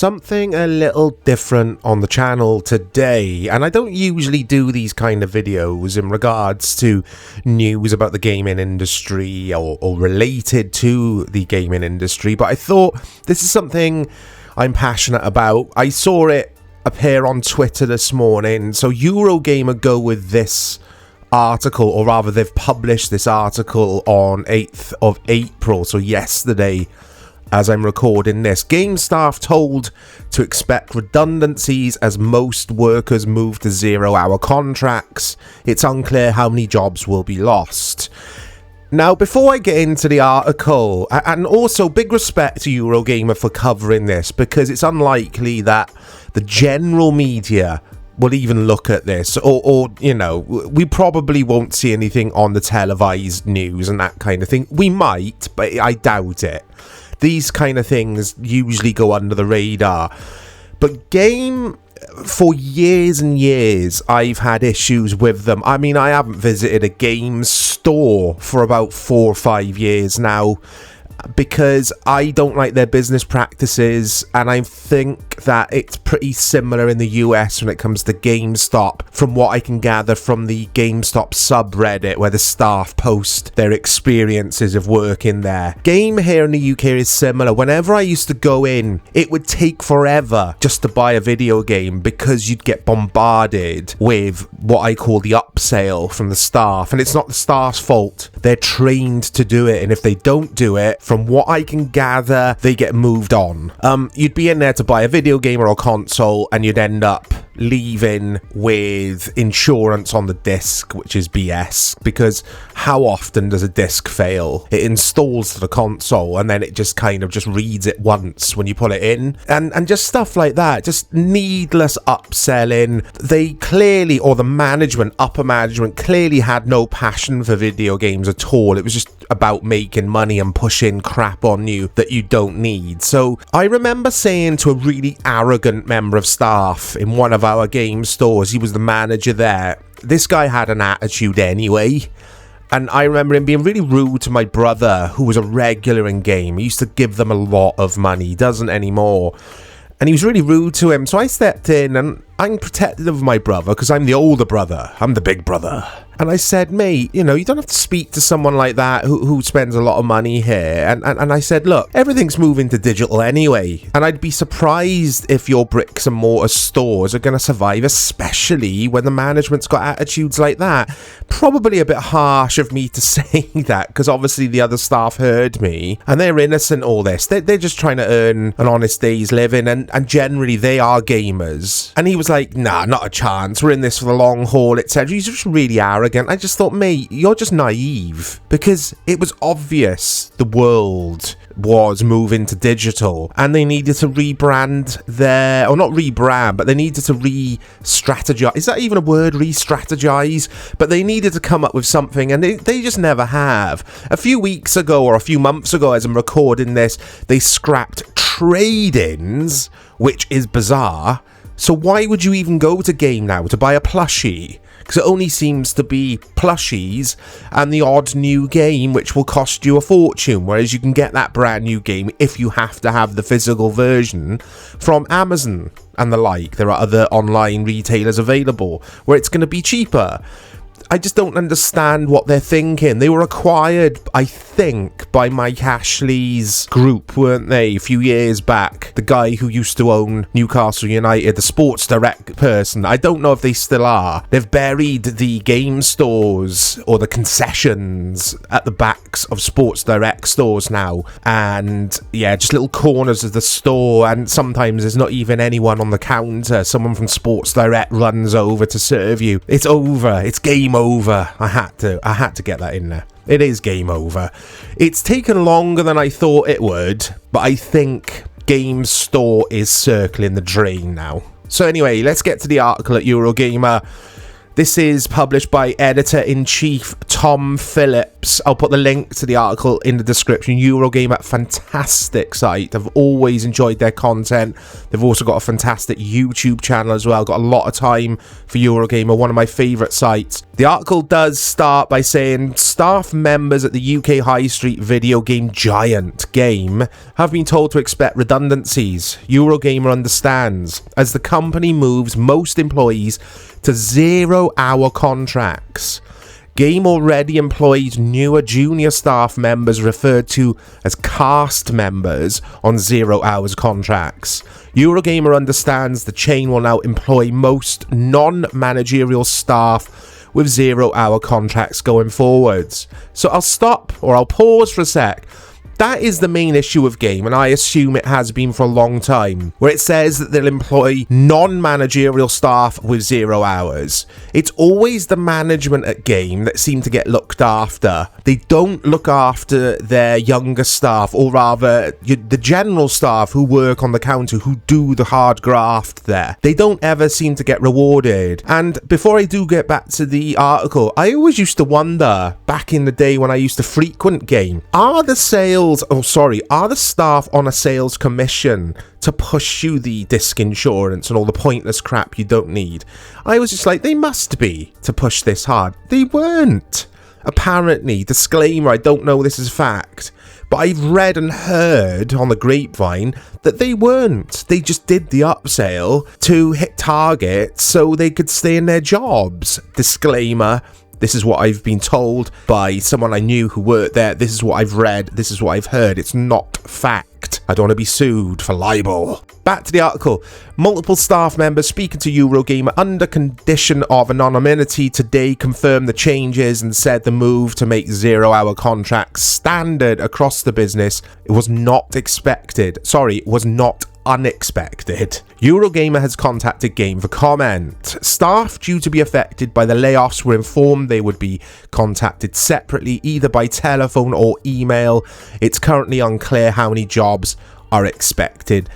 something a little different on the channel today, and I don't usually do these kind of videos in regards to news about the gaming industry or related to the gaming industry, but I thought this is something I'm passionate about. I saw it appear on Twitter this morning, so Eurogamer go with this article, or rather they've published this article on 8th of April, so yesterday as I'm recording this. Game staff told to expect redundancies as most workers move to 0-hour contracts. It's unclear how many jobs will be lost. Now, before I get into the article, and also big respect to Eurogamer for covering this, because it's unlikely that the general media will even look at this, or you know, we probably won't see anything on the televised news and that kind of thing. We might, but I doubt it. These kind of things usually go under the radar. But Game, for years and years, I've had issues with them. I mean, I haven't visited a game store for about 4 or 5 years now, because I don't like their business practices, and I think that it's pretty similar in the US when it comes to GameStop, from what I can gather from the GameStop subreddit where the staff post their experiences of working there. Game here in the UK is similar. Whenever I used to go in, it would take forever just to buy a video game because you'd get bombarded with what I call the upsale from the staff, and it's not the staff's fault. They're trained to do it, and if they don't do it, from what I can gather, they get moved on. You'd be in there to buy a video game or a console, and you'd end up leaving with insurance on the disc, which is BS, because how often does a disc fail? It installs to the console and then it just kind of just reads it once when you put it in, and just stuff like that, just needless upselling. They clearly, or the management, upper management, clearly had no passion for video games at all. It was just about making money and pushing crap on you that you don't need. So I remember saying to a really arrogant member of staff in one of our game stores, he was the manager there, this guy had an attitude anyway, and I remember him being really rude to my brother, who was a regular in game. He used to give them a lot of money, he doesn't anymore, and he was really rude to him. So I stepped in, and I'm protective of my brother because I'm the older brother, I'm the big brother. And I said, mate, you know, you don't have to speak to someone like that who spends a lot of money here. And I said, look, everything's moving to digital anyway. And I'd be surprised if your bricks and mortar stores are going to survive, especially when the management's got attitudes like that. Probably a bit harsh of me to say that, because obviously the other staff heard me. And they're innocent, all this. They're just trying to earn an honest day's living. And generally, they are gamers. And he was like, nah, not a chance. We're in this for the long haul, etc. He's just really arrogant. I just thought, mate, you're just naive, because it was obvious the world was moving to digital and they needed to rebrand their, or not rebrand, but they needed to re-strategize. Is that even a word, re-strategize? But they needed to come up with something, and they just never have. A few weeks ago, or a few months ago as I'm recording this, they scrapped trade-ins, which is bizarre. So why would you even go to Game now to buy a plushie? Because it only seems to be plushies and the odd new game, which will cost you a fortune, whereas you can get that brand new game, if you have to have the physical version, from Amazon and the like. There are other online retailers available where it's going to be cheaper. I just don't understand what they're thinking. They were acquired, I think, by Mike Ashley's group, weren't they, a few years back? The guy who used to own Newcastle United, the Sports Direct person. I don't know if they still are. They've buried the game stores or the concessions at the backs of Sports Direct stores now. And yeah, just little corners of the store, and sometimes there's not even anyone on the counter. Someone from Sports Direct runs over to serve you. It's over. It's game over. I had to get that in there. It is game over. It's taken longer than I thought it would, but I think Game Store is circling the drain now. So anyway, let's get to the article at Eurogamer. This is published by Editor-in-Chief Tom Phillips. I'll put the link to the article in the description. Eurogamer, fantastic site. I've always enjoyed their content. They've also got a fantastic YouTube channel as well. Got a lot of time for Eurogamer, one of my favourite sites. The article does start by saying staff members at the UK High Street video game giant Game have been told to expect redundancies. Eurogamer understands, as the company moves most employees to 0-hour contracts. Game already employs newer junior staff members referred to as cast members on 0 hours contracts. Eurogamer understands the chain will now employ most non-managerial staff with 0-hour contracts going forwards. So I'll pause for a sec. That is the main issue of Game, and I assume it has been for a long time, where it says that they'll employ non-managerial staff with 0 hours. It's always the management at Game that seem to get looked after. They don't look after their younger staff, or rather, the general staff who work on the counter, who do the hard graft there. They don't ever seem to get rewarded. And before I do get back to the article, I always used to wonder, back in the day when I used to frequent Game, are the staff on a sales commission to push you the disc insurance and all the pointless crap you don't need? I was just like, they must be to push this hard. They weren't. Apparently, disclaimer, I don't know this is fact, but I've read and heard on the grapevine that they weren't. They just did the upsell to hit targets so they could stay in their jobs. Disclaimer. This is what I've been told by someone I knew who worked there. This is what I've read. This is what I've heard. It's not fact. I don't want to be sued for libel. Back to the article. Multiple staff members speaking to Eurogamer under condition of anonymity today confirmed the changes and said the move to make 0-hour contracts standard across the business was not unexpected. Eurogamer has contacted Game for comment. Staff due to be affected by the layoffs were informed they would be contacted separately, either by telephone or email. It's currently unclear how many jobs are expected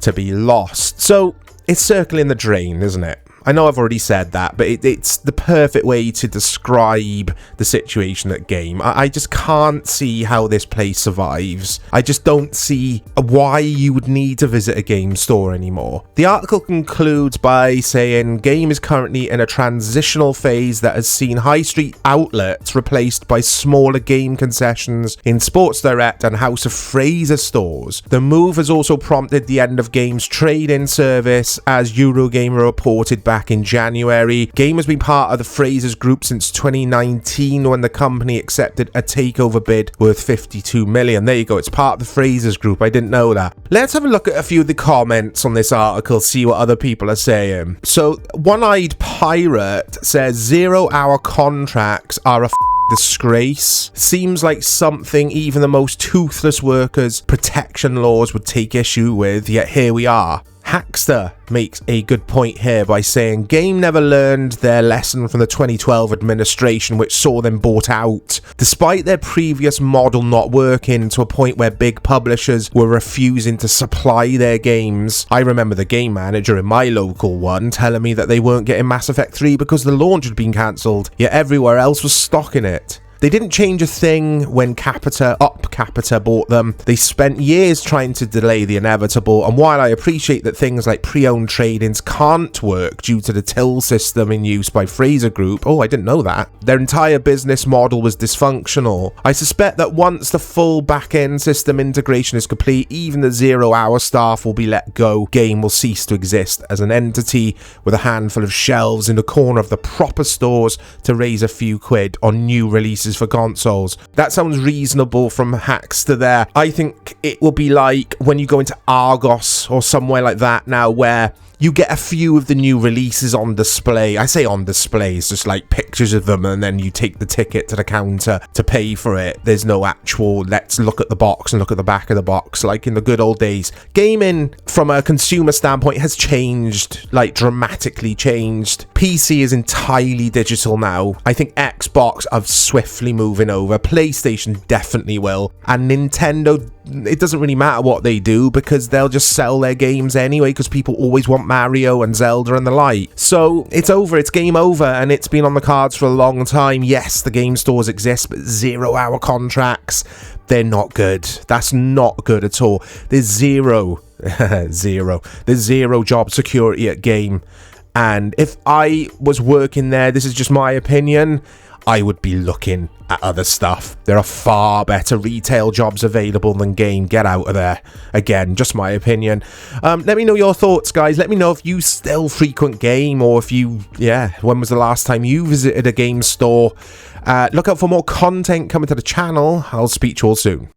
to be lost. So it's circling the drain, isn't it? I know I've already said that, but it's the perfect way to describe the situation at Game. I just can't see how this place survives. I just don't see why you would need to visit a Game store anymore. The article concludes by saying Game is currently in a transitional phase that has seen high street outlets replaced by smaller game concessions in Sports Direct and House of Fraser stores. The move has also prompted the end of Game's trade-in service, as Eurogamer reported back in January. Game has been part of the Frasers Group since 2019 when the company accepted a takeover bid worth 52 million. There you go, it's part of the Frasers Group. I didn't know that. Let's have a look at a few of the comments on this article, see what other people are saying. So, One-Eyed Pirate says 0-hour contracts are a disgrace. Seems like something even the most toothless workers' protection laws would take issue with, yet here we are. Hackster makes a good point here by saying Game never learned their lesson from the 2012 administration, which saw them bought out. Despite their previous model not working to a point where big publishers were refusing to supply their games. I remember the game manager in my local one telling me that they weren't getting Mass Effect 3 because the launch had been cancelled, yet everywhere else was stocking it. They didn't change a thing when Capita bought them. They spent years trying to delay the inevitable, and while I appreciate that things like pre-owned trade-ins can't work due to the till system in use by Fraser Group, oh, I didn't know that, their entire business model was dysfunctional. I suspect that once the full back-end system integration is complete, even the 0-hour staff will be let go. Game will cease to exist as an entity with a handful of shelves in the corner of the proper stores to raise a few quid on new releases for consoles. That sounds reasonable from Hackster there. I think it will be like when you go into Argos or somewhere like that now, where you get a few of the new releases on display. I say on display, it's just like pictures of them, and then you take the ticket to the counter to pay for it. There's no actual, let's look at the box and look at the back of the box, like in the good old days. Gaming, from a consumer standpoint, has changed, like dramatically changed. PC is entirely digital now. I think Xbox have swiftly eventually moving over. PlayStation definitely will. And Nintendo, it doesn't really matter what they do because they'll just sell their games anyway because people always want Mario and Zelda and the like. So it's over, it's game over, and it's been on the cards for a long time. Yes, the game stores exist, but 0-hour contracts, they're not good. That's not good at all. There's zero job security at game. And if I was working there, this is just my opinion, I would be looking at other stuff. There are far better retail jobs available than game. Get out of there. Again, just my opinion. Let me know your thoughts, guys. Let me know if you still frequent game, or if you, when was the last time you visited a game store? Look out for more content coming to the channel. I'll speak to you all soon.